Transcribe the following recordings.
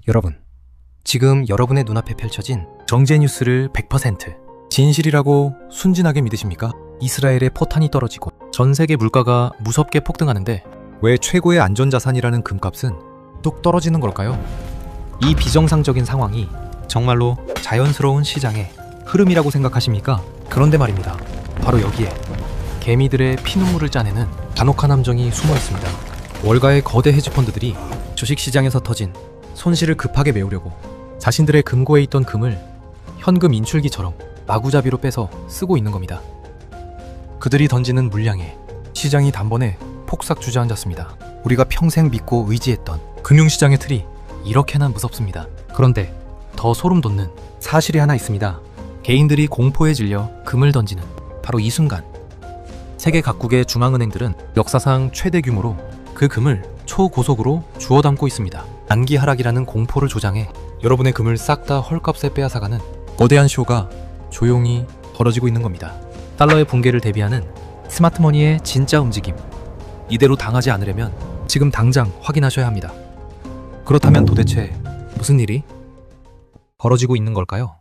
여러분, 지금 여러분의 눈앞에 펼쳐진 정제 뉴스를 100% 진실이라고 순진하게 믿으십니까? 이스라엘의 포탄이 떨어지고 전 세계 물가가 무섭게 폭등하는데 왜 최고의 안전자산이라는 금값은 뚝 떨어지는 걸까요? 이 비정상적인 상황이 정말로 자연스러운 시장의 흐름이라고 생각하십니까? 그런데 말입니다. 바로 여기에 개미들의 피눈물을 짜내는 잔혹한 함정이 숨어 있습니다. 월가의 거대 헤지펀드들이 주식시장에서 터진 손실을 급하게 메우려고 자신들의 금고에 있던 금을 현금 인출기처럼 마구잡이로 빼서 쓰고 있는 겁니다. 그들이 던지는 물량에 시장이 단번에 폭삭 주저앉았습니다. 우리가 평생 믿고 의지했던 금융시장의 틀이 이렇게나 무섭습니다. 그런데 더 소름 돋는 사실이 하나 있습니다. 개인들이 공포에 질려 금을 던지는 바로 이 순간, 세계 각국의 중앙은행들은 역사상 최대 규모로 그 금을 초고속으로 주워 담고 있습니다. 단기 하락이라는 공포를 조장해 여러분의 금을 싹 다 헐값에 빼앗아가는 거대한 쇼가 조용히 벌어지고 있는 겁니다. 달러의 붕괴를 대비하는 스마트머니의 진짜 움직임, 이대로 당하지 않으려면 지금 당장 확인하셔야 합니다. 그렇다면 도대체 무슨 일이 벌어지고 있는 걸까요?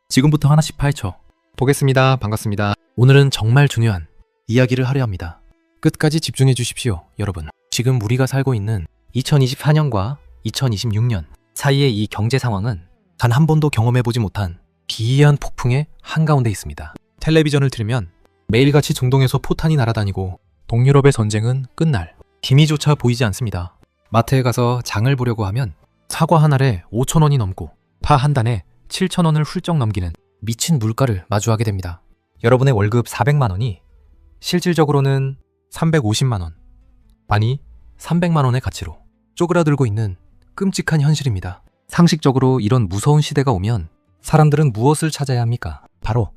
지금부터 하나씩 파헤쳐 보겠습니다. 반갑습니다. 오늘은 정말 중요한 이야기를 하려 합니다. 끝까지 집중해 주십시오, 여러분. 지금 우리가 살고 있는 2024년과 2026년 사이의 이 경제 상황은 단 한 번도 경험해보지 못한 기이한 폭풍의 한가운데 있습니다. 텔레비전을 틀면 매일같이 중동에서 포탄이 날아다니고 동유럽의 전쟁은 끝날 기미조차 보이지 않습니다. 마트에 가서 장을 보려고 하면 사과 한 알에 5,000원이 넘고 파 한 단에 7,000원을 훌쩍 넘기는 미친 물가를 마주하게 됩니다. 여러분의 월급 400만 원이 실질적으로는 350만 원, 아니 300만 원의 가치로 쪼그라들고 있는 끔찍한 현실입니다. 상식적으로 이런 무서운 시대가 오면 사람들은 무엇을 찾아야 합니까? 바로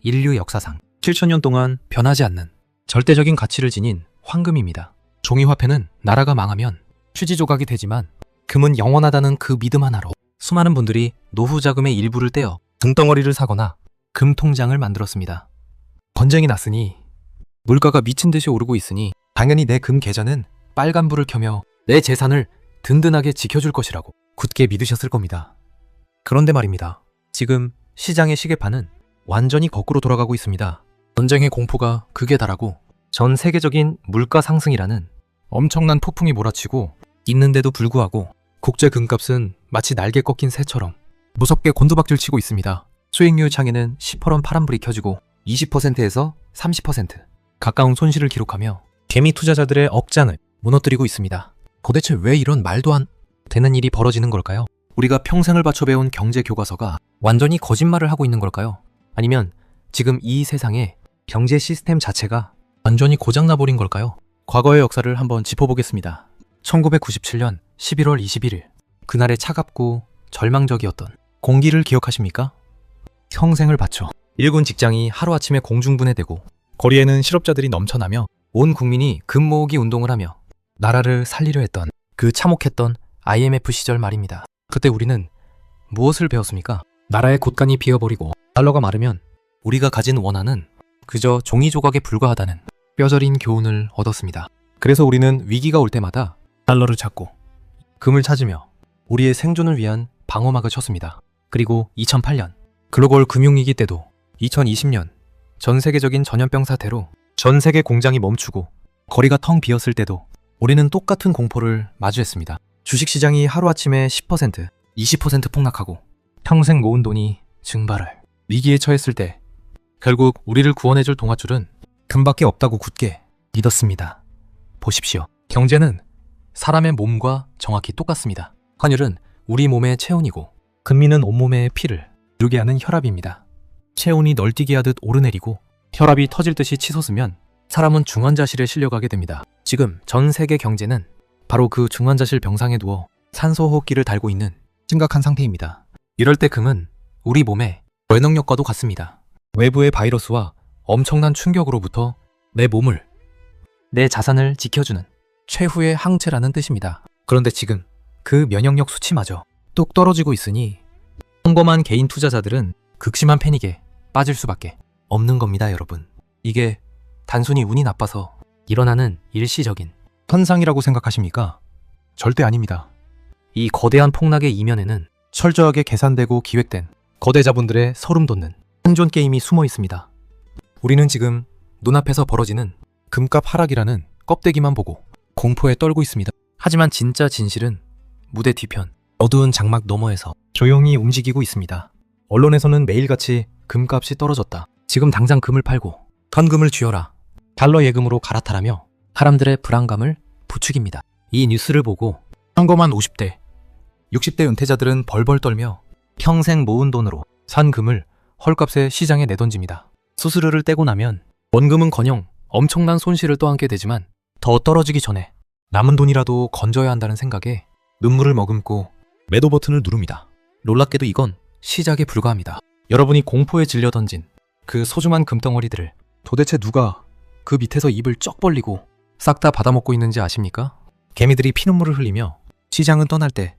인류 역사상 7,000년 동안 변하지 않는 절대적인 가치를 지닌 황금입니다. 종이화폐는 나라가 망하면 휴지 조각이 되지만 금은 영원하다는 그 믿음 하나로 수많은 분들이 노후 자금의 일부를 떼어 등덩어리를 사거나 금 통장을 만들었습니다. 전쟁이 났으니, 물가가 미친 듯이 오르고 있으니 당연히 내 금 계좌는 빨간불을 켜며 내 재산을 든든하게 지켜줄 것이라고 굳게 믿으셨을 겁니다. 그런데 말입니다. 지금 시장의 시계판은 완전히 거꾸로 돌아가고 있습니다. 전쟁의 공포가 극에 달하고 전 세계적인 물가 상승이라는 엄청난 폭풍이 몰아치고 있는데도 불구하고 국제 금값은 마치 날개 꺾인 새처럼 무섭게 곤두박질 치고 있습니다. 수익률 창에는 시퍼런 파란불이 켜지고 20%에서 30% 가까운 손실을 기록하며 개미 투자자들의 억장을 무너뜨리고 있습니다. 도대체 왜 이런 말도 안 되는 일이 벌어지는 걸까요? 우리가 평생을 바쳐 배운 경제 교과서가 완전히 거짓말을 하고 있는 걸까요? 아니면 지금 이 세상에 경제 시스템 자체가 완전히 고장나버린 걸까요? 과거의 역사를 한번 짚어보겠습니다. 1997년 11월 21일, 그날의 차갑고 절망적이었던 공기를 기억하십니까? 평생을 바쳐 일군 직장이 하루아침에 공중분해되고 거리에는 실업자들이 넘쳐나며 온 국민이 금 모으기 운동을 하며 나라를 살리려 했던 그 참혹했던 IMF 시절 말입니다. 그때 우리는 무엇을 배웠습니까? 나라의 곳간이 비어버리고 달러가 마르면 우리가 가진 원화는 그저 종이 조각에 불과하다는 뼈저린 교훈을 얻었습니다. 그래서 우리는 위기가 올 때마다 달러를 찾고 금을 찾으며 우리의 생존을 위한 방어막을 쳤습니다. 그리고 2008년 글로벌 금융위기 때도 2020년 전 세계적인 전염병 사태로 전 세계 공장이 멈추고 거리가 텅 비었을 때도 우리는 똑같은 공포를 마주했습니다. 주식시장이 하루아침에 10%, 20% 폭락하고 평생 모은 돈이 증발할 위기에 처했을 때 결국 우리를 구원해줄 동아줄은 금밖에 없다고 굳게 믿었습니다. 보십시오. 경제는 사람의 몸과 정확히 똑같습니다. 환율은 우리 몸의 체온이고 금리는 온몸의 피를 누르게 하는 혈압입니다. 체온이 널뛰기 하듯 오르내리고 혈압이 터질 듯이 치솟으면 사람은 중환자실에 실려가게 됩니다. 지금 전 세계 경제는 바로 그 중환자실 병상에 누워 산소호흡기를 달고 있는 심각한 상태입니다. 이럴 때 금은 우리 몸의 면역력과도 같습니다. 외부의 바이러스와 엄청난 충격으로부터 내 몸을, 내 자산을 지켜주는 최후의 항체라는 뜻입니다. 그런데 지금 그 면역력 수치마저 뚝 떨어지고 있으니 평범한 개인 투자자들은 극심한 패닉에 빠질 수밖에 없는 겁니다, 여러분. 이게 단순히 운이 나빠서 일어나는 일시적인 현상이라고 생각하십니까? 절대 아닙니다. 이 거대한 폭락의 이면에는 철저하게 계산되고 기획된 거대 자본들의 서름 돋는 생존 게임이 숨어 있습니다. 우리는 지금 눈앞에서 벌어지는 금값 하락이라는 껍데기만 보고 공포에 떨고 있습니다. 하지만 진짜 진실은 무대 뒤편 어두운 장막 너머에서 조용히 움직이고 있습니다. 언론에서는 매일같이 금값이 떨어졌다. 지금 당장 금을 팔고 현금을 쥐어라. 달러 예금으로 갈아타라며 사람들의 불안감을 부추깁니다. 이 뉴스를 보고 평범한 50대, 60대 은퇴자들은 벌벌 떨며 평생 모은 돈으로 산 금을 헐값에 시장에 내던집니다. 수수료를 떼고 나면 원금은커녕 엄청난 손실을 떠안게 되지만 더 떨어지기 전에 남은 돈이라도 건져야 한다는 생각에 눈물을 머금고 매도 버튼을 누릅니다. 놀랍게도 이건 시작에 불과합니다. 여러분이 공포에 질려 던진 그 소중한 금덩어리들을 도대체 누가 그 밑에서 입을 쩍 벌리고 싹 다 받아먹고 있는지 아십니까? 개미들이 피눈물을 흘리며 시장은 떠날 때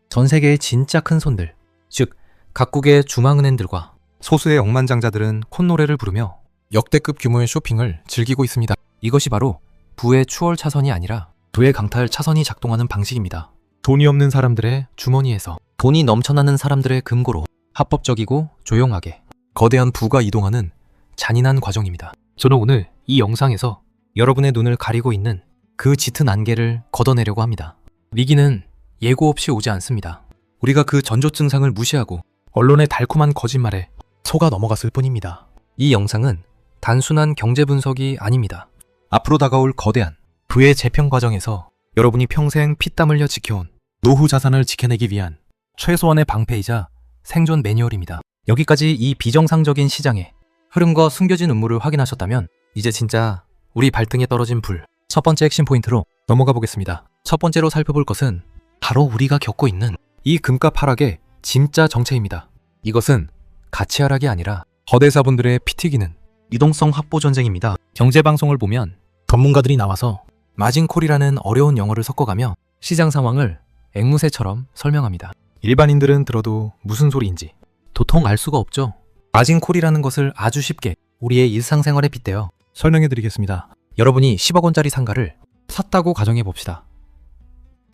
전 세계의 진짜 큰 손들, 즉 각국의 중앙은행들과 소수의 억만장자들은 콧노래를 부르며 역대급 규모의 쇼핑을 즐기고 있습니다. 이것이 바로 부의 추월 차선이 아니라 부의 강탈 차선이 작동하는 방식입니다. 돈이 없는 사람들의 주머니에서 돈이 넘쳐나는 사람들의 금고로 합법적이고 조용하게 거대한 부가 이동하는 잔인한 과정입니다. 저는 오늘 이 영상에서 여러분의 눈을 가리고 있는 그 짙은 안개를 걷어내려고 합니다. 위기는 예고 없이 오지 않습니다. 우리가 그 전조 증상을 무시하고 언론의 달콤한 거짓말에 속아 넘어갔을 뿐입니다. 이 영상은 단순한 경제 분석이 아닙니다. 앞으로 다가올 거대한 부의 재평 과정에서 여러분이 평생 피땀 흘려 지켜온 노후 자산을 지켜내기 위한 최소한의 방패이자 생존 매뉴얼입니다. 여기까지 이 비정상적인 시장의 흐름과 숨겨진 음모를 확인하셨다면 이제 진짜 우리 발등에 떨어진 불, 첫 번째 핵심 포인트로 넘어가 보겠습니다. 첫 번째로 살펴볼 것은 바로 우리가 겪고 있는 이 금값 하락의 진짜 정체입니다. 이것은 가치 하락이 아니라 거대 자본들의 피 튀기는 유동성 확보 전쟁입니다. 경제방송을 보면 전문가들이 나와서 마진콜이라는 어려운 영어를 섞어가며 시장 상황을 앵무새처럼 설명합니다. 일반인들은 들어도 무슨 소리인지 도통 알 수가 없죠. 마진콜이라는 것을 아주 쉽게 우리의 일상생활에 빗대어 설명해드리겠습니다. 여러분이 10억 원짜리 상가를 샀다고 가정해 봅시다.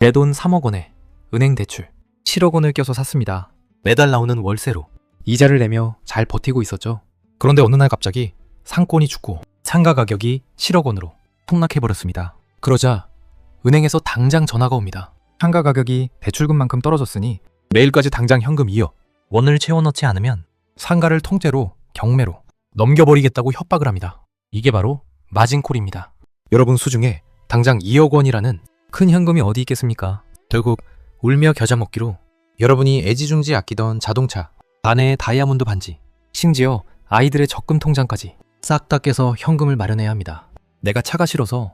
내 돈 3억 원에 은행 대출 7억 원을 껴서 샀습니다. 매달 나오는 월세로 이자를 내며 잘 버티고 있었죠. 그런데 어느 날 갑자기 상권이 죽고 상가 가격이 7억 원으로 폭락해버렸습니다. 그러자 은행에서 당장 전화가 옵니다. 상가 가격이 대출금만큼 떨어졌으니 내일까지 당장 현금 2억 원을 채워넣지 않으면 상가를 통째로 경매로 넘겨버리겠다고 협박을 합니다. 이게 바로 마진콜입니다. 여러분 수중에 당장 2억 원이라는 큰 현금이 어디 있겠습니까? 결국 울며 겨자 먹기로 여러분이 애지중지 아끼던 자동차, 아내의 다이아몬드 반지, 심지어 아이들의 적금 통장까지 싹 다 깨서 현금을 마련해야 합니다. 내가 차가 싫어서,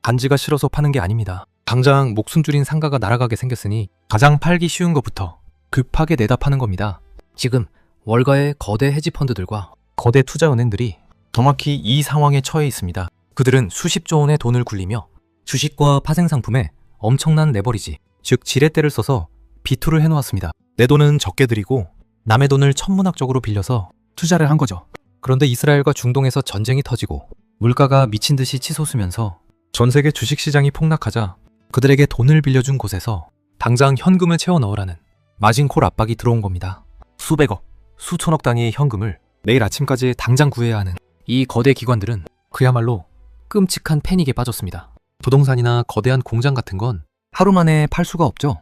반지가 싫어서 파는 게 아닙니다. 당장 목숨 줄인 상가가 날아가게 생겼으니 가장 팔기 쉬운 것부터 급하게 내다 파는 겁니다. 지금 월가의 거대 헤지펀드들과 거대 투자은행들이 정확히 이 상황에 처해 있습니다. 그들은 수십조 원의 돈을 굴리며 주식과 파생상품에 엄청난 레버리지, 즉 지렛대를 써서 비투를 해놓았습니다. 내 돈은 적게 들이고 남의 돈을 천문학적으로 빌려서 투자를 한 거죠. 그런데 이스라엘과 중동에서 전쟁이 터지고 물가가 미친 듯이 치솟으면서 전 세계 주식시장이 폭락하자 그들에게 돈을 빌려준 곳에서 당장 현금을 채워 넣으라는 마진콜 압박이 들어온 겁니다. 수백억, 수천억 단위의 현금을 내일 아침까지 당장 구해야 하는 이 거대 기관들은 그야말로 끔찍한 패닉에 빠졌습니다. 부동산이나 거대한 공장 같은 건 하루 만에 팔 수가 없죠.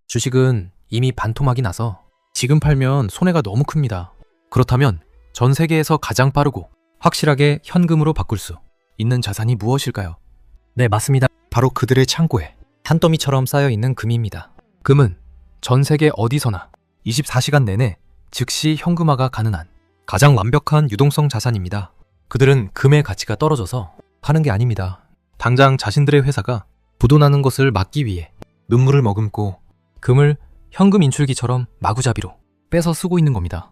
주식은 이미 반토막이 나서 지금 팔면 손해가 너무 큽니다. 그렇다면 전 세계에서 가장 빠르고 확실하게 현금으로 바꿀 수 있는 자산이 무엇일까요? 네, 맞습니다. 바로 그들의 창고에 산더미처럼 쌓여있는 금입니다. 금은 전 세계 어디서나 24시간 내내 즉시 현금화가 가능한 가장 완벽한 유동성 자산입니다. 그들은 금의 가치가 떨어져서 파는 게 아닙니다. 당장 자신들의 회사가 부도나는 것을 막기 위해 눈물을 머금고 금을 현금 인출기처럼 마구잡이로 빼서 쓰고 있는 겁니다.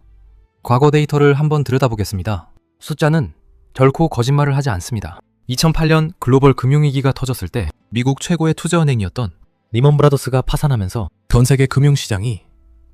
과거 데이터를 한번 들여다보겠습니다. 숫자는 결코 거짓말을 하지 않습니다. 2008년 글로벌 금융위기가 터졌을 때 미국 최고의 투자은행이었던 리먼 브라더스가 파산하면서 전 세계 금융시장이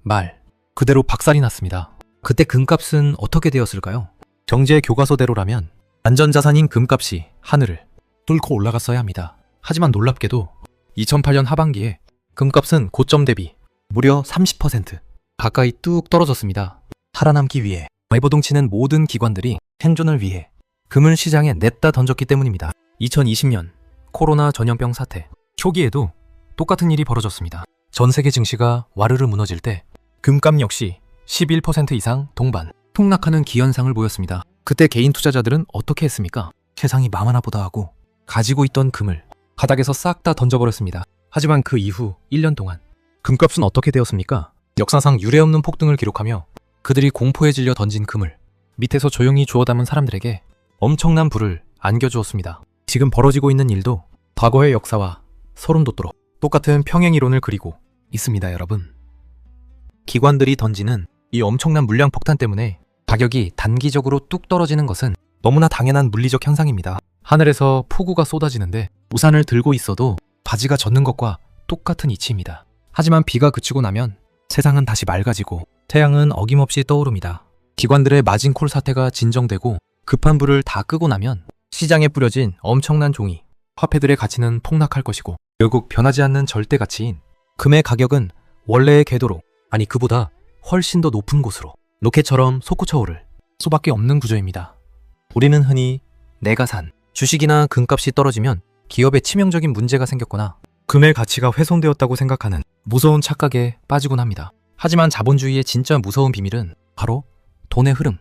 말 그대로 박살이 났습니다. 그때 금값은 어떻게 되었을까요? 경제 교과서대로라면 안전자산인 금값이 하늘을 뚫고 올라갔어야 합니다. 하지만 놀랍게도 2008년 하반기에 금값은 고점 대비 무려 30% 가까이 뚝 떨어졌습니다. 살아남기 위해 매보동치는 모든 기관들이 생존을 위해 금을 시장에 냈다 던졌기 때문입니다. 2020년 코로나 전염병 사태 초기에도 똑같은 일이 벌어졌습니다. 전 세계 증시가 와르르 무너질 때 금값 역시 11% 이상 동반 폭락하는 기현상을 보였습니다. 그때 개인 투자자들은 어떻게 했습니까? 세상이 맘 하나 보다 하고 가지고 있던 금을 바닥에서 싹 다 던져버렸습니다. 하지만 그 이후 1년 동안 금값은 어떻게 되었습니까? 역사상 유례없는 폭등을 기록하며 그들이 공포에 질려 던진 금을 밑에서 조용히 주워 담은 사람들에게 엄청난 부를 안겨주었습니다. 지금 벌어지고 있는 일도 과거의 역사와 소름 돋도록 똑같은 평행이론을 그리고 있습니다, 여러분. 기관들이 던지는 이 엄청난 물량 폭탄 때문에 가격이 단기적으로 뚝 떨어지는 것은 너무나 당연한 물리적 현상입니다. 하늘에서 폭우가 쏟아지는데 우산을 들고 있어도 바지가 젖는 것과 똑같은 이치입니다. 하지만 비가 그치고 나면 세상은 다시 맑아지고 태양은 어김없이 떠오릅니다. 기관들의 마진콜 사태가 진정되고 급한 불을 다 끄고 나면 시장에 뿌려진 엄청난 종이 화폐들의 가치는 폭락할 것이고 결국 변하지 않는 절대 가치인 금의 가격은 원래의 궤도로 아니 그보다 훨씬 더 높은 곳으로 로켓처럼 솟구쳐 오를 수밖에 없는 구조입니다. 우리는 흔히 내가 산 주식이나 금값이 떨어지면 기업에 치명적인 문제가 생겼거나 금의 가치가 훼손되었다고 생각하는 무서운 착각에 빠지곤 합니다. 하지만 자본주의의 진짜 무서운 비밀은 바로 돈의 흐름,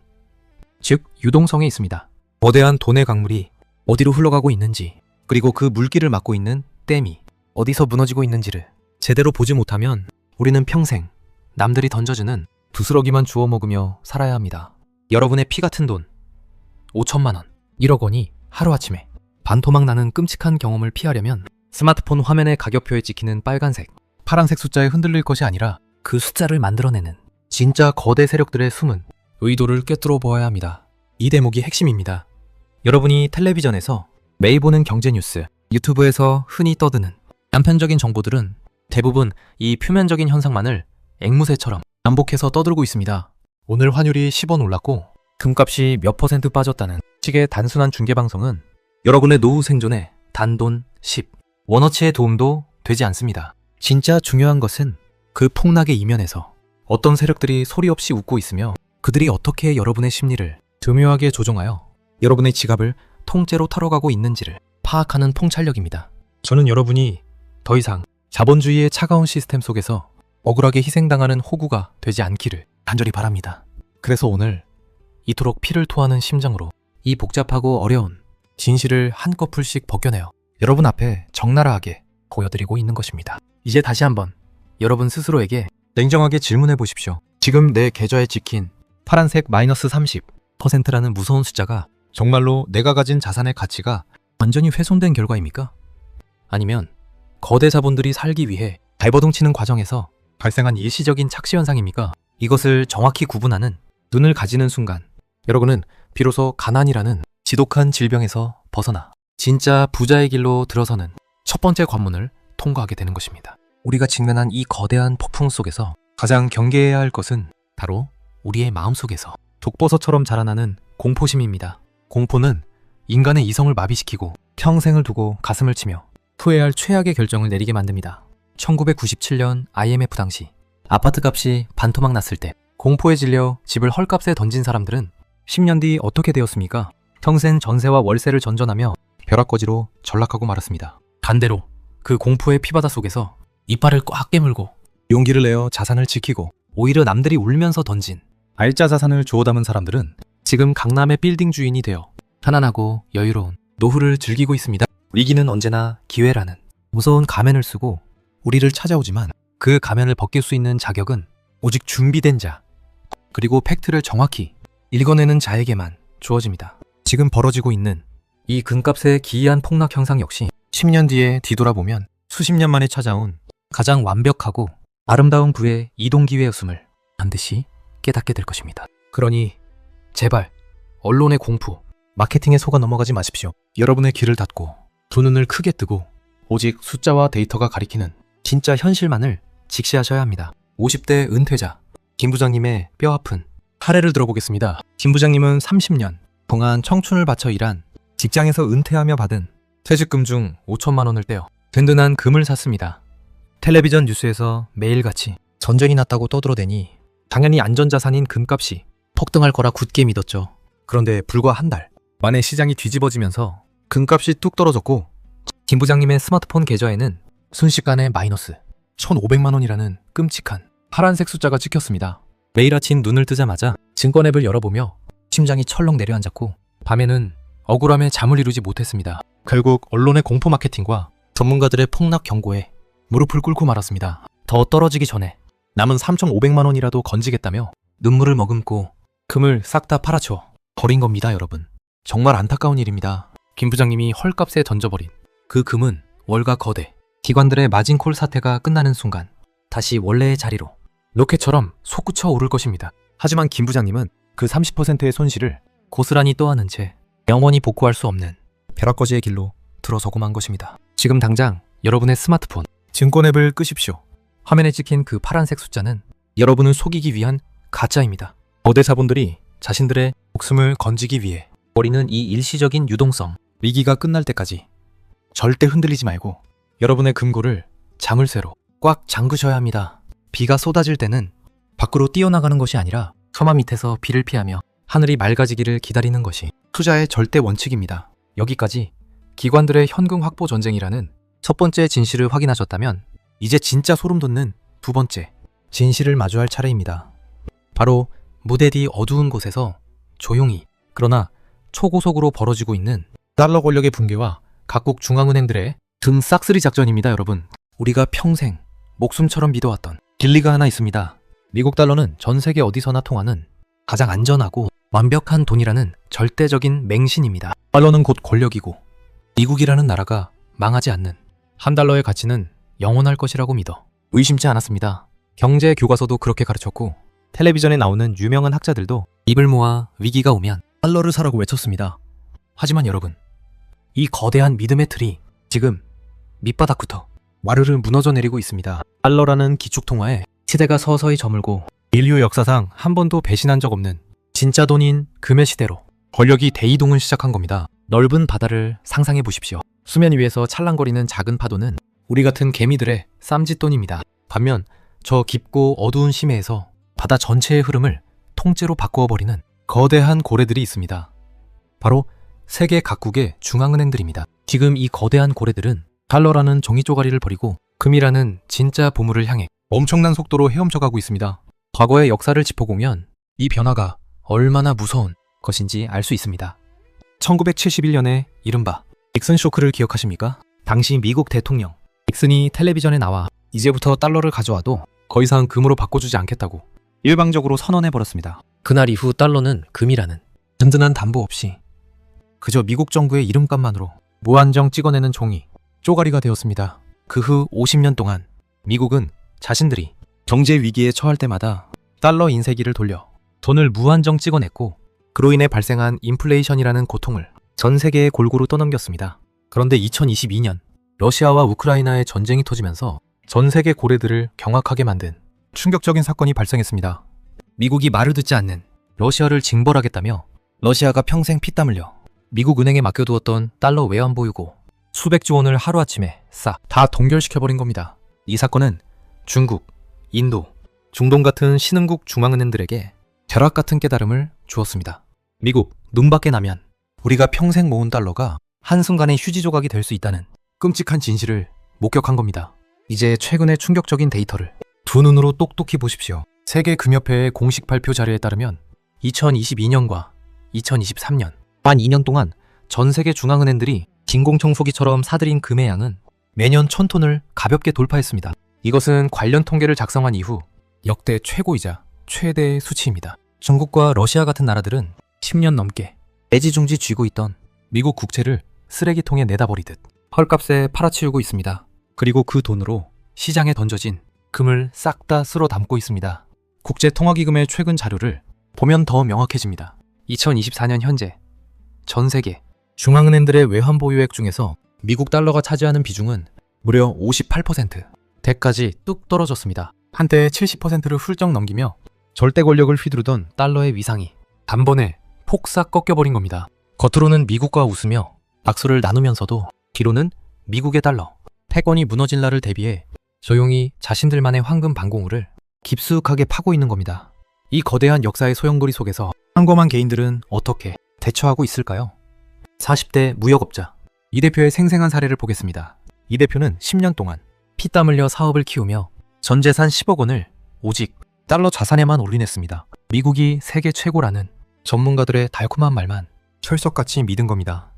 즉 유동성에 있습니다. 거대한 돈의 강물이 어디로 흘러가고 있는지 그리고 그 물길을 막고 있는 댐이 어디서 무너지고 있는지를 제대로 보지 못하면 우리는 평생 남들이 던져주는 부스러기만 주워 먹으며 살아야 합니다. 여러분의 피 같은 돈 5천만 원, 1억 원이 하루아침에 반토막 나는 끔찍한 경험을 피하려면 스마트폰 화면의 가격표에 찍히는 빨간색, 파란색 숫자에 흔들릴 것이 아니라 그 숫자를 만들어내는 진짜 거대 세력들의 숨은 의도를 꿰뚫어 보아야 합니다. 이 대목이 핵심입니다. 여러분이 텔레비전에서 매일 보는 경제 뉴스, 유튜브에서 흔히 떠드는 단편적인 정보들은 대부분 이 표면적인 현상만을 앵무새처럼 반복해서 떠들고 있습니다. 오늘 환율이 10원 올랐고 금값이 몇 % 빠졌다는 식의 단순한 중계방송은 여러분의 노후 생존에 단돈 10, 원어치의 도움도 되지 않습니다. 진짜 중요한 것은 그 폭락의 이면에서 어떤 세력들이 소리 없이 웃고 있으며 그들이 어떻게 여러분의 심리를 교묘하게 조종하여 여러분의 지갑을 통째로 털어가고 있는지를 파악하는 통찰력입니다. 저는 여러분이 더 이상 자본주의의 차가운 시스템 속에서 억울하게 희생당하는 호구가 되지 않기를 간절히 바랍니다. 그래서 오늘 이토록 피를 토하는 심정으로 이 복잡하고 어려운 진실을 한꺼풀씩 벗겨내어 여러분 앞에 적나라하게 보여드리고 있는 것입니다. 이제 다시 한번 여러분 스스로에게 냉정하게 질문해 보십시오. 지금 내 계좌에 찍힌 파란색 마이너스 30%라는 무서운 숫자가 정말로 내가 가진 자산의 가치가 완전히 훼손된 결과입니까? 아니면 거대 자본들이 살기 위해 발버둥치는 과정에서 발생한 일시적인 착시 현상입니까? 이것을 정확히 구분하는 눈을 가지는 순간 여러분은 비로소 가난이라는 지독한 질병에서 벗어나 진짜 부자의 길로 들어서는 첫 번째 관문을 통과하게 되는 것입니다. 우리가 직면한 이 거대한 폭풍 속에서 가장 경계해야 할 것은 바로 우리의 마음속에서 독버섯처럼 자라나는 공포심입니다. 공포는 인간의 이성을 마비시키고 평생을 두고 가슴을 치며 후회할 최악의 결정을 내리게 만듭니다. 1997년 IMF 당시 아파트 값이 반토막 났을 때 공포에 질려 집을 헐값에 던진 사람들은 10년 뒤 어떻게 되었습니까? 평생 전세와 월세를 전전하며 벼락거지로 전락하고 말았습니다. 반대로 그 공포의 피바다 속에서 이빨을 꽉 깨물고 용기를 내어 자산을 지키고 오히려 남들이 울면서 던진 알짜 자산을 주워 담은 사람들은 지금 강남의 빌딩 주인이 되어 편안하고 여유로운 노후를 즐기고 있습니다. 위기는 언제나 기회라는 무서운 가면을 쓰고 우리를 찾아오지만 그 가면을 벗길 수 있는 자격은 오직 준비된 자 그리고 팩트를 정확히 읽어내는 자에게만 주어집니다. 지금 벌어지고 있는 이 금값의 기이한 폭락 현상 역시 10년 뒤에 뒤돌아보면 수십 년 만에 찾아온 가장 완벽하고 아름다운 부의 이동 기회였음을 반드시 깨닫게 될 것입니다. 그러니 제발 언론의 공포, 마케팅에 속아 넘어가지 마십시오. 여러분의 귀를 닫고 두 눈을 크게 뜨고 오직 숫자와 데이터가 가리키는 진짜 현실만을 직시하셔야 합니다. 50대 은퇴자 김 부장님의 뼈아픈 사례를 들어보겠습니다. 김 부장님은 30년 동안 청춘을 바쳐 일한 직장에서 은퇴하며 받은 퇴직금 중 5천만 원을 떼어 든든한 금을 샀습니다. 텔레비전 뉴스에서 매일같이 전쟁이 났다고 떠들어대니 당연히 안전자산인 금값이 폭등할 거라 굳게 믿었죠. 그런데 불과 한 달 만에 시장이 뒤집어지면서 금값이 뚝 떨어졌고 김 부장님의 스마트폰 계좌에는 순식간에 마이너스 1,500만 원이라는 끔찍한 파란색 숫자가 찍혔습니다. 매일 아침 눈을 뜨자마자 증권 앱을 열어보며 심장이 철렁 내려앉았고 밤에는 억울함에 잠을 이루지 못했습니다. 결국 언론의 공포 마케팅과 전문가들의 폭락 경고에 무릎을 꿇고 말았습니다. 더 떨어지기 전에 남은 3,500만 원이라도 건지겠다며 눈물을 머금고 금을 싹 다 팔아쳐 버린 겁니다, 여러분. 정말 안타까운 일입니다. 김 부장님이 헐값에 던져버린 그 금은 월가 거대 기관들의 마진콜 사태가 끝나는 순간 다시 원래의 자리로 로켓처럼 솟구쳐 오를 것입니다. 하지만 김 부장님은 그 30%의 손실을 고스란히 떠안은 채 영원히 복구할 수 없는 벼락거지의 길로 들어서고 만 것입니다. 지금 당장 여러분의 스마트폰 증권 앱을 끄십시오. 화면에 찍힌 그 파란색 숫자는 여러분을 속이기 위한 가짜입니다. 거대 자본들이 자신들의 목숨을 건지기 위해 버리는 이 일시적인 유동성, 위기가 끝날 때까지 절대 흔들리지 말고 여러분의 금고를 자물쇠로 꽉 잠그셔야 합니다. 비가 쏟아질 때는 밖으로 뛰어나가는 것이 아니라 처마 밑에서 비를 피하며 하늘이 맑아지기를 기다리는 것이 투자의 절대 원칙입니다. 여기까지 기관들의 현금 확보 전쟁이라는 첫 번째 진실을 확인하셨다면 이제 진짜 소름 돋는 두 번째 진실을 마주할 차례입니다. 바로 무대 뒤 어두운 곳에서 조용히 그러나 초고속으로 벌어지고 있는 달러 권력의 붕괴와 각국 중앙은행들의 등 싹쓸이 작전입니다, 여러분. 우리가 평생 목숨처럼 믿어왔던 진리가 하나 있습니다. 미국 달러는 전 세계 어디서나 통하는 가장 안전하고 완벽한 돈이라는 절대적인 맹신입니다. 달러는 곧 권력이고 미국이라는 나라가 망하지 않는 한 달러의 가치는 영원할 것이라고 믿어 의심치 않았습니다. 경제 교과서도 그렇게 가르쳤고 텔레비전에 나오는 유명한 학자들도 입을 모아 위기가 오면 달러를 사라고 외쳤습니다. 하지만 여러분, 이 거대한 믿음의 틀이 지금 밑바닥부터 와르르 무너져 내리고 있습니다. 달러라는 기축통화에 시대가 서서히 저물고 인류 역사상 한 번도 배신한 적 없는 진짜 돈인 금의 시대로 권력이 대이동을 시작한 겁니다. 넓은 바다를 상상해 보십시오. 수면 위에서 찰랑거리는 작은 파도는 우리 같은 개미들의 쌈짓돈입니다. 반면 저 깊고 어두운 심해에서 바다 전체의 흐름을 통째로 바꾸어버리는 거대한 고래들이 있습니다. 바로 세계 각국의 중앙은행들입니다. 지금 이 거대한 고래들은 달러라는 종이 쪼가리를 버리고 금이라는 진짜 보물을 향해 엄청난 속도로 헤엄쳐가고 있습니다. 과거의 역사를 짚어보면 이 변화가 얼마나 무서운 것인지 알 수 있습니다. 1971년에 이른바 닉슨 쇼크를 기억하십니까? 당시 미국 대통령 닉슨이 텔레비전에 나와 이제부터 달러를 가져와도 더 이상 금으로 바꿔주지 않겠다고 일방적으로 선언해버렸습니다. 그날 이후 달러는 금이라는 든든한 담보 없이 그저 미국 정부의 이름값만으로 무한정 찍어내는 종이 쪼가리가 되었습니다. 그 후 50년 동안 미국은 자신들이 경제 위기에 처할 때마다 달러 인쇄기를 돌려 돈을 무한정 찍어냈고 그로 인해 발생한 인플레이션이라는 고통을 전 세계에 골고루 떠넘겼습니다. 그런데 2022년 러시아와 우크라이나의 전쟁이 터지면서 전 세계 고래들을 경악하게 만든 충격적인 사건이 발생했습니다. 미국이 말을 듣지 않는 러시아를 징벌하겠다며 러시아가 평생 피땀 흘려 미국 은행에 맡겨두었던 달러 외환 보유고 수백조 원을 하루아침에 싹 다 동결시켜버린 겁니다. 이 사건은 중국, 인도, 중동 같은 신흥국 중앙은행들에게 벼락 같은 깨달음을 주었습니다. 미국, 눈밖에 나면 우리가 평생 모은 달러가 한순간에 휴지 조각이 될 수 있다는 끔찍한 진실을 목격한 겁니다. 이제 최근의 충격적인 데이터를 두 눈으로 똑똑히 보십시오. 세계금협회의 공식 발표 자료에 따르면 2022년과 2023년 만 2년 동안 전 세계 중앙은행들이 진공청소기처럼 사들인 금의 양은 매년 1,000톤을 가볍게 돌파했습니다. 이것은 관련 통계를 작성한 이후 역대 최고이자 최대의 수치입니다. 중국과 러시아 같은 나라들은 10년 넘게 애지중지 쥐고 있던 미국 국채를 쓰레기통에 내다버리듯 헐값에 팔아치우고 있습니다. 그리고 그 돈으로 시장에 던져진 금을 싹 다 쓸어 담고 있습니다. 국제통화기금의 최근 자료를 보면 더 명확해집니다. 2024년 현재 전 세계 중앙은행들의 외환 보유액 중에서 미국 달러가 차지하는 비중은 무려 58%, 대까지 뚝 떨어졌습니다. 한때 70%를 훌쩍 넘기며 절대 권력을 휘두르던 달러의 위상이 단번에 폭삭 꺾여버린 겁니다. 겉으로는 미국과 웃으며 악수를 나누면서도 뒤로는 미국의 달러, 패권이 무너질 날을 대비해 조용히 자신들만의 황금 방공호를 깊숙하게 파고 있는 겁니다. 이 거대한 역사의 소용돌이 속에서 평범한 개인들은 어떻게 대처하고 있을까요? 40대 무역업자 이 대표의 생생한 사례를 보겠습니다. 이 대표는 10년 동안 피땀 흘려 사업을 키우며 전 재산 10억 원을 오직 달러 자산에만 올인했습니다. 미국이 세계 최고라는 전문가들의 달콤한 말만 철석같이 믿은 겁니다.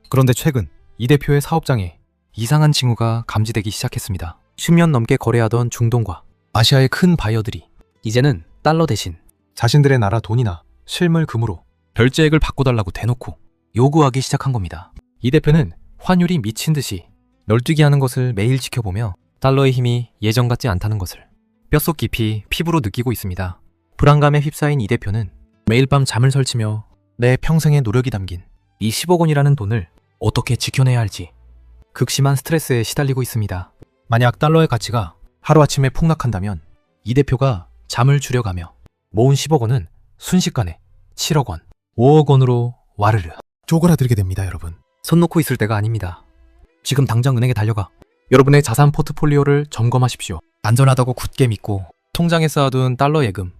그런데 최근 이 대표의 사업장에 이상한 징후가 감지되기 시작했습니다. 10년 넘게 거래하던 중동과 아시아의 큰 바이어들이 이제는 달러 대신 자신들의 나라 돈이나 실물 금으로 결제액을 바꿔달라고 대놓고 요구하기 시작한 겁니다. 이 대표는 환율이 미친 듯이 널뛰기 하는 것을 매일 지켜보며 달러의 힘이 예전 같지 않다는 것을 뼛속 깊이 피부로 느끼고 있습니다. 불안감에 휩싸인 이 대표는 매일 밤 잠을 설치며 내 평생의 노력이 담긴 이 10억 원이라는 돈을 어떻게 지켜내야 할지 극심한 스트레스에 시달리고 있습니다. 만약 달러의 가치가 하루아침에 폭락한다면 이 대표가 잠을 줄여가며 모은 10억 원은 순식간에 7억 원, 5억 원으로 와르르 쪼그라들게 됩니다. 여러분, 손 놓고 있을 때가 아닙니다. 지금 당장 은행에 달려가 여러분의 자산 포트폴리오를 점검하십시오. 안전하다고 굳게 믿고 통장에 쌓아둔 달러 예금,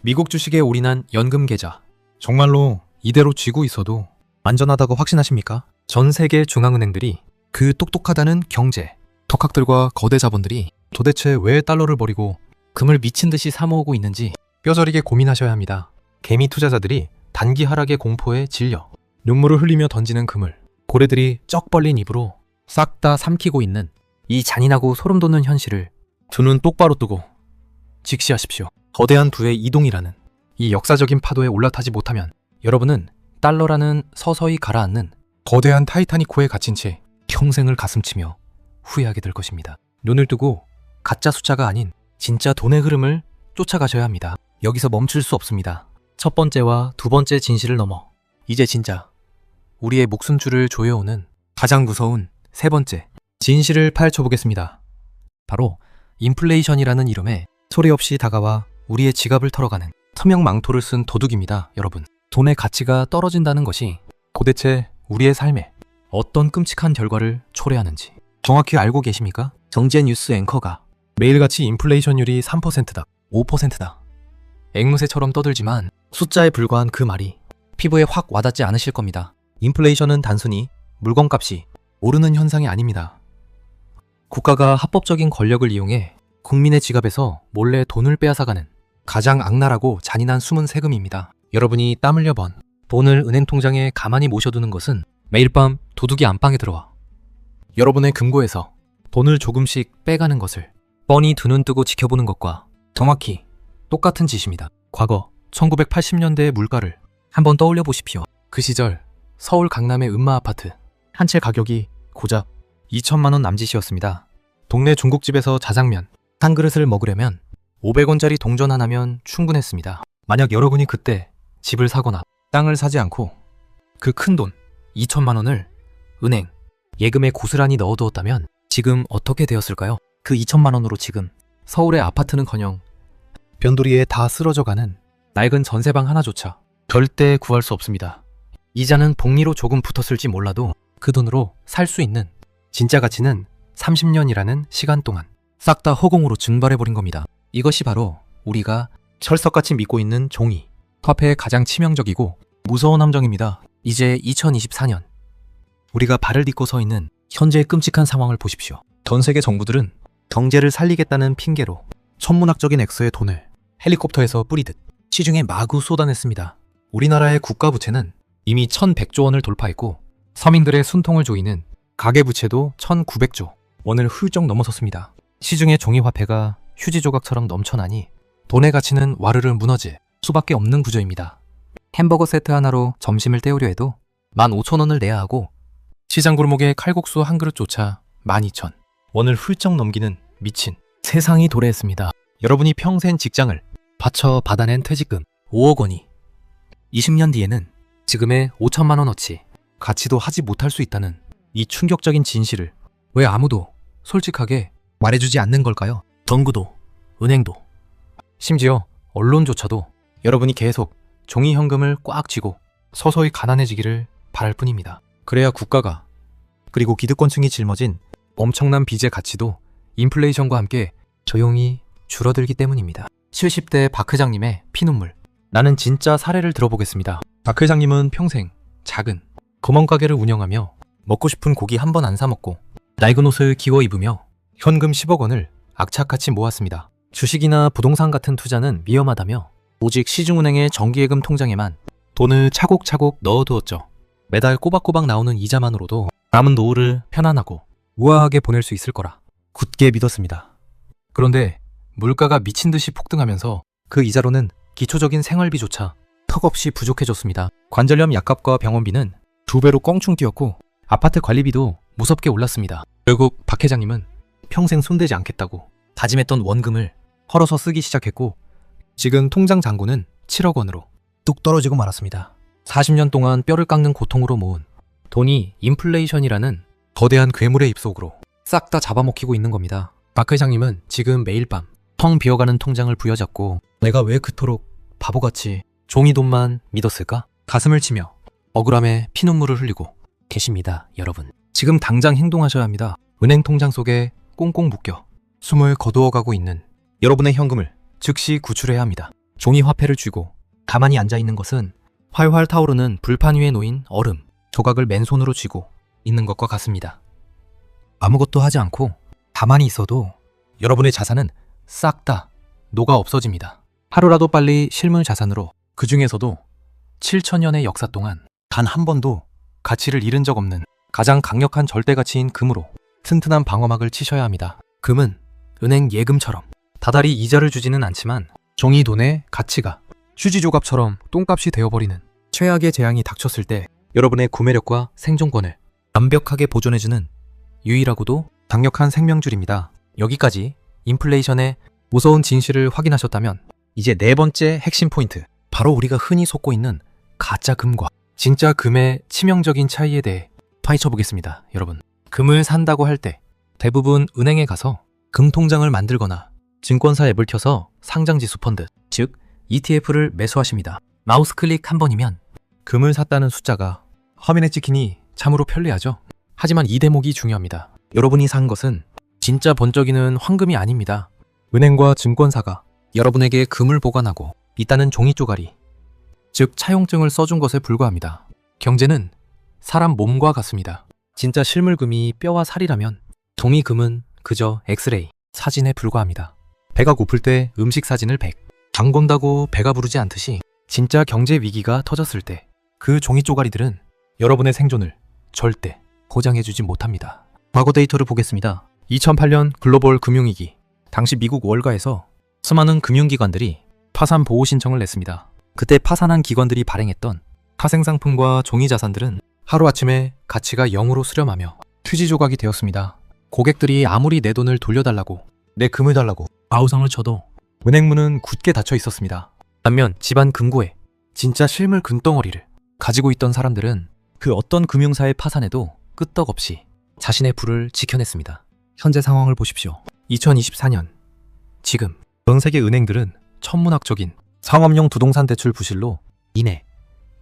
미국 주식에 올인한 연금 계좌, 정말로 이대로 쥐고 있어도 안전하다고 확신하십니까? 전 세계 중앙은행들이 그 똑똑하다는 경제 덕학들과 거대 자본들이 도대체 왜 달러를 버리고 금을 미친 듯이 사모으고 있는지 뼈저리게 고민하셔야 합니다. 개미 투자자들이 단기 하락의 공포에 질려 눈물을 흘리며 던지는 금을 고래들이 쩍 벌린 입으로 싹 다 삼키고 있는 이 잔인하고 소름 돋는 현실을 두 눈 똑바로 뜨고 직시하십시오. 거대한 부의 이동이라는 이 역사적인 파도에 올라타지 못하면 여러분은 달러라는 서서히 가라앉는 거대한 타이타닉호에 갇힌 채 평생을 가슴치며 후회하게 될 것입니다. 눈을 뜨고 가짜 숫자가 아닌 진짜 돈의 흐름을 쫓아가셔야 합니다. 여기서 멈출 수 없습니다. 첫 번째와 두 번째 진실을 넘어 이제 진짜 우리의 목숨줄을 조여오는 가장 무서운 세 번째 진실을 파헤쳐보겠습니다. 바로 인플레이션이라는 이름에 소리 없이 다가와 우리의 지갑을 털어가는 투명 망토를 쓴 도둑입니다. 여러분, 돈의 가치가 떨어진다는 것이 도대체 우리의 삶에 어떤 끔찍한 결과를 초래하는지 정확히 알고 계십니까? 정제뉴스 앵커가 매일같이 인플레이션율이 3%다, 5%다 앵무새처럼 떠들지만 숫자에 불과한 그 말이 피부에 확 와닿지 않으실 겁니다. 인플레이션은 단순히 물건값이 오르는 현상이 아닙니다. 국가가 합법적인 권력을 이용해 국민의 지갑에서 몰래 돈을 빼앗아가는 가장 악랄하고 잔인한 숨은 세금입니다. 여러분이 땀 흘려 번 돈을 은행 통장에 가만히 모셔두는 것은 매일 밤 도둑이 안방에 들어와 여러분의 금고에서 돈을 조금씩 빼가는 것을 뻔히 두 눈 뜨고 지켜보는 것과 정확히 똑같은 짓입니다. 과거 1980년대의 물가를 한번 떠올려 보십시오. 그 시절 서울 강남의 음마 아파트 한 채 가격이 고작 2천만 원 남짓이었습니다. 동네 중국집에서 자장면 한 그릇을 먹으려면 500원짜리 동전 하나면 충분했습니다. 만약 여러분이 그때 집을 사거나 땅을 사지 않고 그 큰 돈 2천만 원을 은행 예금에 고스란히 넣어두었다면 지금 어떻게 되었을까요? 그 2천만 원으로 지금 서울의 아파트는커녕 변두리에 다 쓰러져가는 낡은 전세방 하나조차 절대 구할 수 없습니다. 이자는 복리로 조금 붙었을지 몰라도 그 돈으로 살 수 있는 진짜 가치는 30년이라는 시간 동안 싹 다 허공으로 증발해버린 겁니다. 이것이 바로 우리가 철석같이 믿고 있는 종이, 화폐의 가장 치명적이고 무서운 함정입니다. 이제 2024년 우리가 발을 딛고 서 있는 현재의 끔찍한 상황을 보십시오. 전 세계 정부들은 경제를 살리겠다는 핑계로 천문학적인 액수의 돈을 헬리콥터에서 뿌리듯 시중에 마구 쏟아냈습니다. 우리나라의 국가부채는 이미 1100조 원을 돌파했고 서민들의 숨통을 조이는 가계부채도 1900조 원을 훌쩍 넘어섰습니다. 시중의 종이화폐가 휴지 조각처럼 넘쳐나니 돈의 가치는 와르르 무너질 수밖에 없는 구조입니다. 햄버거 세트 하나로 점심을 때우려 해도 15,000원을 내야 하고 시장 골목의 칼국수 한 그릇조차 12,000원을 훌쩍 넘기는 미친 세상이 도래했습니다. 여러분이 평생 직장을 바쳐 받아낸 퇴직금 5억 원이 20년 뒤에는 지금의 5천만 원어치 가치도 하지 못할 수 있다는 이 충격적인 진실을 왜 아무도 솔직하게 말해주지 않는 걸까요? 정부도, 은행도, 심지어 언론조차도 여러분이 계속 종이 현금을 꽉 쥐고 서서히 가난해지기를 바랄 뿐입니다. 그래야 국가가 그리고 기득권층이 짊어진 엄청난 빚의 가치도 인플레이션과 함께 조용히 줄어들기 때문입니다. 70대 박 회장님의 피눈물. 나는 진짜 사례를 들어보겠습니다. 박 회장님은 평생 작은 구멍가게를 운영하며 먹고 싶은 고기 한 번 안 사 먹고 낡은 옷을 기워 입으며 현금 10억 원을 악착같이 모았습니다. 주식이나 부동산 같은 투자는 위험하다며 오직 시중은행의 정기예금 통장에만 돈을 차곡차곡 넣어두었죠. 매달 꼬박꼬박 나오는 이자만으로도 남은 노후를 편안하고 우아하게 보낼 수 있을 거라 굳게 믿었습니다. 그런데 물가가 미친 듯이 폭등하면서 그 이자로는 기초적인 생활비조차 턱없이 부족해졌습니다. 관절염 약값과 병원비는 2배로 껑충 뛰었고 아파트 관리비도 무섭게 올랐습니다. 결국 박 회장님은 평생 손대지 않겠다고 다짐했던 원금을 헐어서 쓰기 시작했고 지금 통장 잔고는 7억 원으로 뚝 떨어지고 말았습니다. 40년 동안 뼈를 깎는 고통으로 모은 돈이 인플레이션이라는 거대한 괴물의 입속으로 싹 다 잡아먹히고 있는 겁니다. 박 회장님은 지금 매일 밤 텅 비어가는 통장을 부여잡고 내가 왜 그토록 바보같이 종이돈만 믿었을까? 가슴을 치며 억울함에 피눈물을 흘리고 계십니다, 여러분. 지금 당장 행동하셔야 합니다. 은행 통장 속에 꽁꽁 묶여 숨을 거두어가고 있는 여러분의 현금을 즉시 구출해야 합니다. 종이 화폐를 쥐고 가만히 앉아있는 것은 활활 타오르는 불판 위에 놓인 얼음, 조각을 맨손으로 쥐고 있는 것과 같습니다. 아무것도 하지 않고 가만히 있어도 여러분의 자산은 싹 다 녹아 없어집니다. 하루라도 빨리 실물 자산으로 그 중에서도 7천년의 역사 동안 단 한 번도 가치를 잃은 적 없는 가장 강력한 절대 가치인 금으로 튼튼한 방어막을 치셔야 합니다. 금은 은행 예금처럼 다달이 이자를 주지는 않지만 종이 돈의 가치가 휴지 조각처럼 똥값이 되어버리는 최악의 재앙이 닥쳤을 때 여러분의 구매력과 생존권을 완벽하게 보존해주는 유일하고도 강력한 생명줄입니다. 여기까지 인플레이션의 무서운 진실을 확인하셨다면 이제 네 번째 핵심 포인트, 바로 우리가 흔히 속고 있는 가짜 금과 진짜 금의 치명적인 차이에 대해 파헤쳐 보겠습니다. 여러분, 금을 산다고 할 때 대부분 은행에 가서 금 통장을 만들거나 증권사 앱을 켜서 상장지수 펀드, 즉 ETF를 매수하십니다. 마우스 클릭 한 번이면 금을 샀다는 숫자가 화면에 찍히니 참으로 편리하죠. 하지만 이 대목이 중요합니다. 여러분이 산 것은 진짜 번쩍이는 황금이 아닙니다. 은행과 증권사가 여러분에게 금을 보관하고 있다는 종이 쪼가리, 즉 차용증을 써준 것에 불과합니다. 경제는 사람 몸과 같습니다. 진짜 실물금이 뼈와 살이라면 종이금은 그저 엑스레이, 사진에 불과합니다. 배가 고플 때 음식 사진을 100, 장 본다고 배가 부르지 않듯이 진짜 경제 위기가 터졌을 때 그 종이 쪼가리들은 여러분의 생존을 절대 보장해주지 못합니다. 과거 데이터를 보겠습니다. 2008년 글로벌 금융위기, 당시 미국 월가에서 수많은 금융기관들이 파산 보호 신청을 냈습니다. 그때 파산한 기관들이 발행했던 파생상품과 종이자산들은 하루아침에 가치가 0으로 수렴하며 휴지 조각이 되었습니다. 고객들이 아무리 내 돈을 돌려달라고, 내 금을 달라고 아우성을 쳐도 은행문은 굳게 닫혀 있었습니다. 반면 집안 금고에 진짜 실물 금덩어리를 가지고 있던 사람들은 그 어떤 금융사의 파산에도 끄떡없이 자신의 부를 지켜냈습니다. 현재 상황을 보십시오. 2024년, 지금 전 세계 은행들은 천문학적인 상업용 부동산 대출 부실로 인해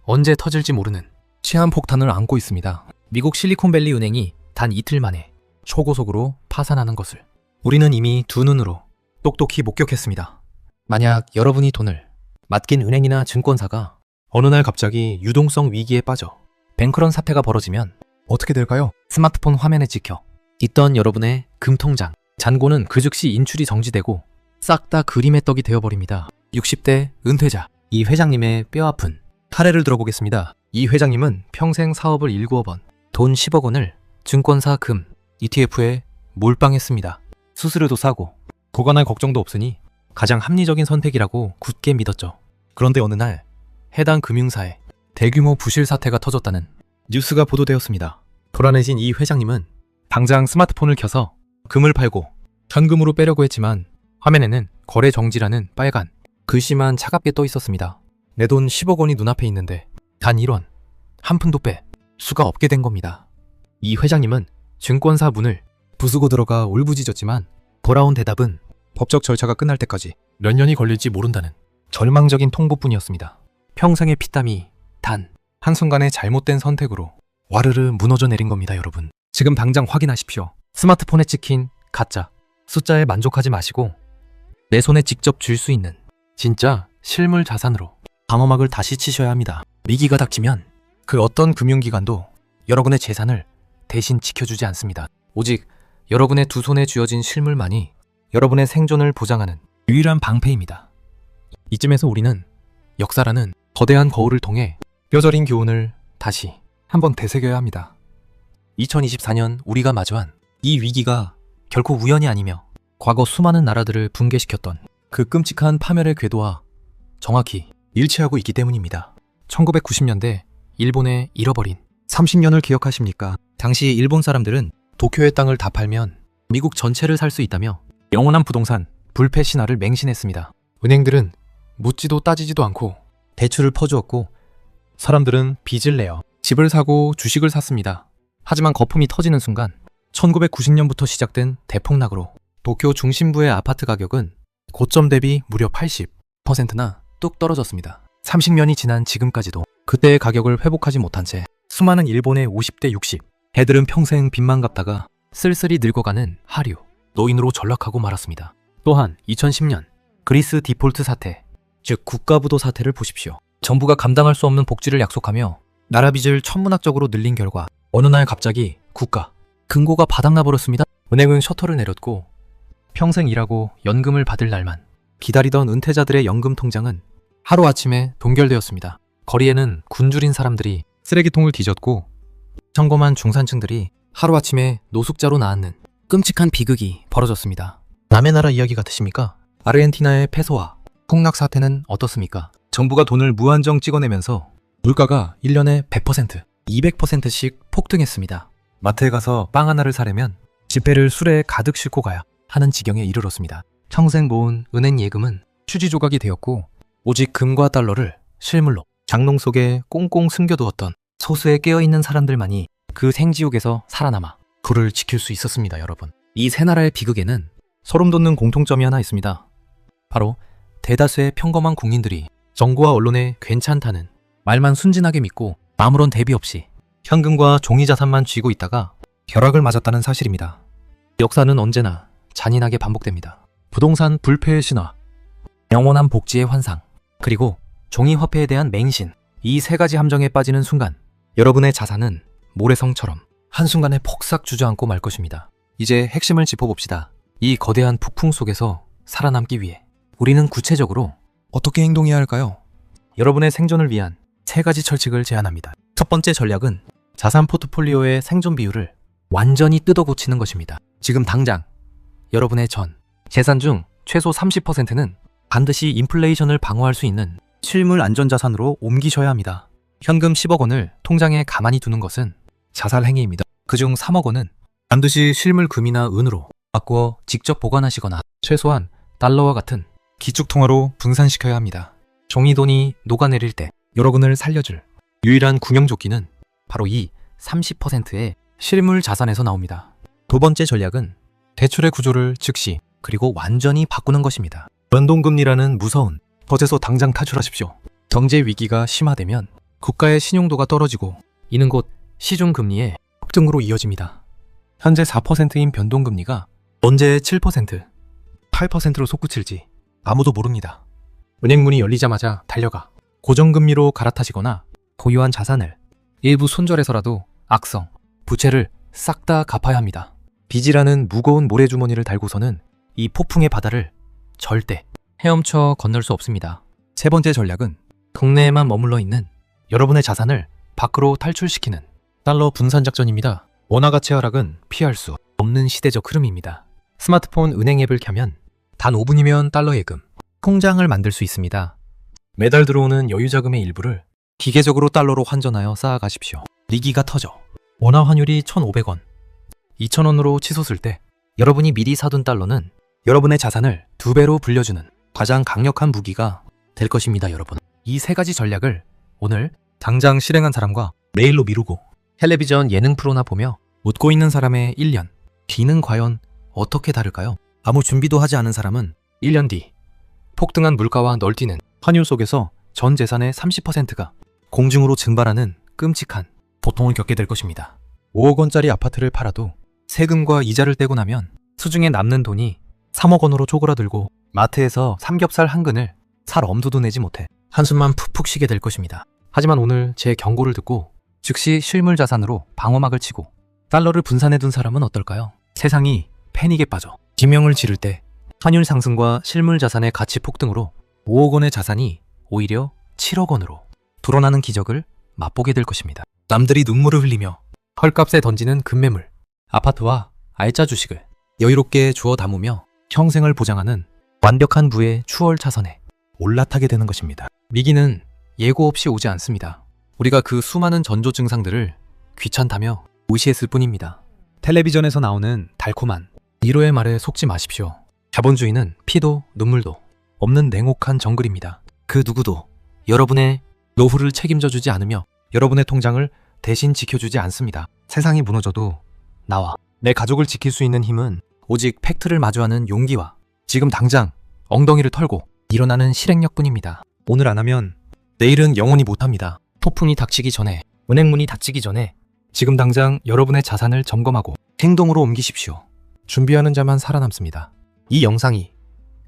언제 터질지 모르는 시한폭탄을 안고 있습니다. 미국 실리콘밸리 은행이 단 이틀 만에 초고속으로 파산하는 것을 우리는 이미 두 눈으로 똑똑히 목격했습니다. 만약 여러분이 돈을 맡긴 은행이나 증권사가 어느 날 갑자기 유동성 위기에 빠져 뱅크런 사태가 벌어지면 어떻게 될까요? 스마트폰 화면에 찍혀 있던 여러분의 금통장, 잔고는 그 즉시 인출이 정지되고 싹 다 그림의 떡이 되어버립니다. 60대 은퇴자 이 회장님의 뼈아픈 사례를 들어보겠습니다. 이 회장님은 평생 사업을 일구어 번 돈 10억 원을 증권사 금, ETF에 몰빵했습니다. 수수료도 싸고 보관할 걱정도 없으니 가장 합리적인 선택이라고 굳게 믿었죠. 그런데 어느 날 해당 금융사에 대규모 부실 사태가 터졌다는 뉴스가 보도되었습니다. 불안해진 이 회장님은 당장 스마트폰을 켜서 금을 팔고 현금으로 빼려고 했지만 화면에는 거래 정지라는 빨간 글씨만 차갑게 떠 있었습니다. 내 돈 10억 원이 눈앞에 있는데 단 1원, 한 푼도 뺄 수가 없게 된 겁니다. 이 회장님은 증권사 문을 부수고 들어가 울부짖었지만 돌아온 대답은 법적 절차가 끝날 때까지 몇 년이 걸릴지 모른다는 절망적인 통보뿐이었습니다. 평생의 피땀이 단 한순간의 잘못된 선택으로 와르르 무너져 내린 겁니다, 여러분. 지금 당장 확인하십시오. 스마트폰에 찍힌 가짜 숫자에 만족하지 마시고 내 손에 직접 쥘 수 있는 진짜 실물 자산으로 방어막을 다시 치셔야 합니다. 위기가 닥치면 그 어떤 금융기관도 여러분의 재산을 대신 지켜주지 않습니다. 오직 여러분의 두 손에 쥐어진 실물만이 여러분의 생존을 보장하는 유일한 방패입니다. 이쯤에서 우리는 역사라는 거대한 거울을 통해 뼈저린 교훈을 다시 한번 되새겨야 합니다. 2024년 우리가 마주한 이 위기가 결코 우연이 아니며 과거 수많은 나라들을 붕괴시켰던 그 끔찍한 파멸의 궤도와 정확히 일치하고 있기 때문입니다. 1990년대 일본의 잃어버린 30년을 기억하십니까? 당시 일본 사람들은 도쿄의 땅을 다 팔면 미국 전체를 살 수 있다며 영원한 부동산 불패 신화를 맹신했습니다. 은행들은 묻지도 따지지도 않고 대출을 퍼주었고 사람들은 빚을 내어 집을 사고 주식을 샀습니다. 하지만 거품이 터지는 순간 1990년부터 시작된 대폭락으로 도쿄 중심부의 아파트 가격은 고점 대비 무려 80%나 뚝 떨어졌습니다. 30년이 지난 지금까지도 그때의 가격을 회복하지 못한 채 수많은 일본의 50대 60 애들은 평생 빚만 갚다가 쓸쓸히 늙어가는 하류 노인으로 전락하고 말았습니다. 또한 2010년 그리스 디폴트 사태, 즉 국가부도 사태를 보십시오. 정부가 감당할 수 없는 복지를 약속하며 나라 빚을 천문학적으로 늘린 결과 어느 날 갑자기 국가 금고가 바닥나 버렸습니다. 은행은 셔터를 내렸고 평생 일하고 연금을 받을 날만 기다리던 은퇴자들의 연금 통장은 하루아침에 동결되었습니다. 거리에는 굶주린 사람들이 쓰레기통을 뒤졌고 청검한 중산층들이 하루아침에 노숙자로 나앉는 끔찍한 비극이 벌어졌습니다. 남의 나라 이야기 같으십니까? 아르헨티나의 페소와 폭락 사태는 어떻습니까? 정부가 돈을 무한정 찍어내면서 물가가 1년에 100%, 200%씩 폭등했습니다. 마트에 가서 빵 하나를 사려면 지폐를 술에 가득 싣고 가야 하는 지경에 이르렀습니다. 평생 모은 은행 예금은 휴지 조각이 되었고 오직 금과 달러를 실물로 장롱 속에 꽁꽁 숨겨두었던 소수의 깨어있는 사람들만이 그 생지옥에서 살아남아 불을 지킬 수 있었습니다. 여러분, 이 세 나라의 비극에는 소름 돋는 공통점이 하나 있습니다. 바로 대다수의 평범한 국민들이 정부와 언론에 괜찮다는 말만 순진하게 믿고 아무런 대비 없이 현금과 종이 자산만 쥐고 있다가 벼락을 맞았다는 사실입니다. 역사는 언제나 잔인하게 반복됩니다. 부동산 불패의 신화, 영원한 복지의 환상, 그리고 종이 화폐에 대한 맹신, 이 세 가지 함정에 빠지는 순간 여러분의 자산은 모래성처럼 한순간에 폭삭 주저앉고 말 것입니다. 이제 핵심을 짚어봅시다. 이 거대한 북풍 속에서 살아남기 위해 우리는 구체적으로 어떻게 행동해야 할까요? 여러분의 생존을 위한 세 가지 철칙을 제안합니다. 첫 번째 전략은 자산 포트폴리오의 생존 비율을 완전히 뜯어 고치는 것입니다. 지금 당장 여러분의 전 재산 중 최소 30%는 반드시 인플레이션을 방어할 수 있는 실물 안전자산으로 옮기셔야 합니다. 현금 10억 원을 통장에 가만히 두는 것은 자살 행위입니다. 그중 3억 원은 반드시 실물 금이나 은으로 바꾸어 직접 보관하시거나 최소한 달러와 같은 기축통화로 분산시켜야 합니다. 종이돈이 녹아내릴 때 여러분을 살려줄 유일한 구명조끼는 바로 이 30%의 실물 자산에서 나옵니다. 두 번째 전략은 대출의 구조를 즉시 그리고 완전히 바꾸는 것입니다. 변동금리라는 무서운 덫에서 당장 탈출하십시오. 경제 위기가 심화되면 국가의 신용도가 떨어지고 이는 곧 시중금리의 폭등으로 이어집니다. 현재 4%인 변동금리가 언제 7%, 8%로 솟구칠지 아무도 모릅니다. 은행문이 열리자마자 달려가 고정금리로 갈아타시거나 보유한 자산을 일부 손절해서라도 악성, 부채를 싹 다 갚아야 합니다. 빚이라는 무거운 모래주머니를 달고서는 이 폭풍의 바다를 절대 헤엄쳐 건널 수 없습니다. 세 번째 전략은 국내에만 머물러 있는 여러분의 자산을 밖으로 탈출시키는 달러 분산 작전입니다. 원화 가치 하락은 피할 수 없는 시대적 흐름입니다. 스마트폰 은행 앱을 켜면 단 5분이면 달러 예금, 통장을 만들 수 있습니다. 매달 들어오는 여유자금의 일부를 기계적으로 달러로 환전하여 쌓아가십시오. 리기가 터져 원화 환율이 1,500원, 2,000원으로 치솟을 때 여러분이 미리 사둔 달러는 여러분의 자산을 2배로 불려주는 가장 강력한 무기가 될 것입니다. 여러분, 이 세 가지 전략을 오늘 당장 실행한 사람과 메일로 미루고 텔레비전 예능 프로나 보며 웃고 있는 사람의 1년 뒤는 과연 어떻게 다를까요? 아무 준비도 하지 않은 사람은 1년 뒤 폭등한 물가와 널뛰는 환율 속에서 전 재산의 30%가 공중으로 증발하는 끔찍한 고통을 겪게 될 것입니다. 5억 원짜리 아파트를 팔아도 세금과 이자를 떼고 나면 수중에 남는 돈이 3억 원으로 쪼그라들고 마트에서 삼겹살 한 근을 살 엄두도 내지 못해 한숨만 푹푹 쉬게 될 것입니다. 하지만 오늘 제 경고를 듣고 즉시 실물 자산으로 방어막을 치고 달러를 분산해둔 사람은 어떨까요? 세상이 패닉에 빠져 지명을 지를 때 환율 상승과 실물 자산의 가치 폭등으로 5억 원의 자산이 오히려 7억 원으로 불어나는 기적을 맛보게 될 것입니다. 남들이 눈물을 흘리며 헐값에 던지는 급매물, 아파트와 알짜 주식을 여유롭게 주워 담으며 평생을 보장하는 완벽한 부의 추월 차선에 올라타게 되는 것입니다. 위기는 예고 없이 오지 않습니다. 우리가 그 수많은 전조 증상들을 귀찮다며 무시했을 뿐입니다. 텔레비전에서 나오는 달콤한 니로의 말에 속지 마십시오. 자본주의는 피도 눈물도 없는 냉혹한 정글입니다. 그 누구도 여러분의 노후를 책임져 주지 않으며 여러분의 통장을 대신 지켜주지 않습니다. 세상이 무너져도 나와 내 가족을 지킬 수 있는 힘은 오직 팩트를 마주하는 용기와 지금 당장 엉덩이를 털고 일어나는 실행력뿐입니다. 오늘 안 하면 내일은 영원히 못합니다. 폭풍이 닥치기 전에, 은행문이 닫히기 전에 지금 당장 여러분의 자산을 점검하고 행동으로 옮기십시오. 준비하는 자만 살아남습니다. 이 영상이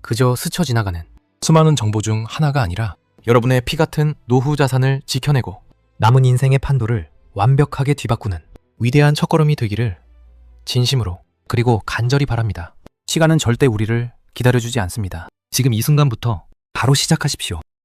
그저 스쳐 지나가는 수많은 정보 중 하나가 아니라 여러분의 피 같은 노후 자산을 지켜내고 남은 인생의 판도를 완벽하게 뒤바꾸는 위대한 첫걸음이 되기를 진심으로 그리고 간절히 바랍니다. 시간은 절대 우리를 기다려주지 않습니다. 지금 이 순간부터 바로 시작하십시오.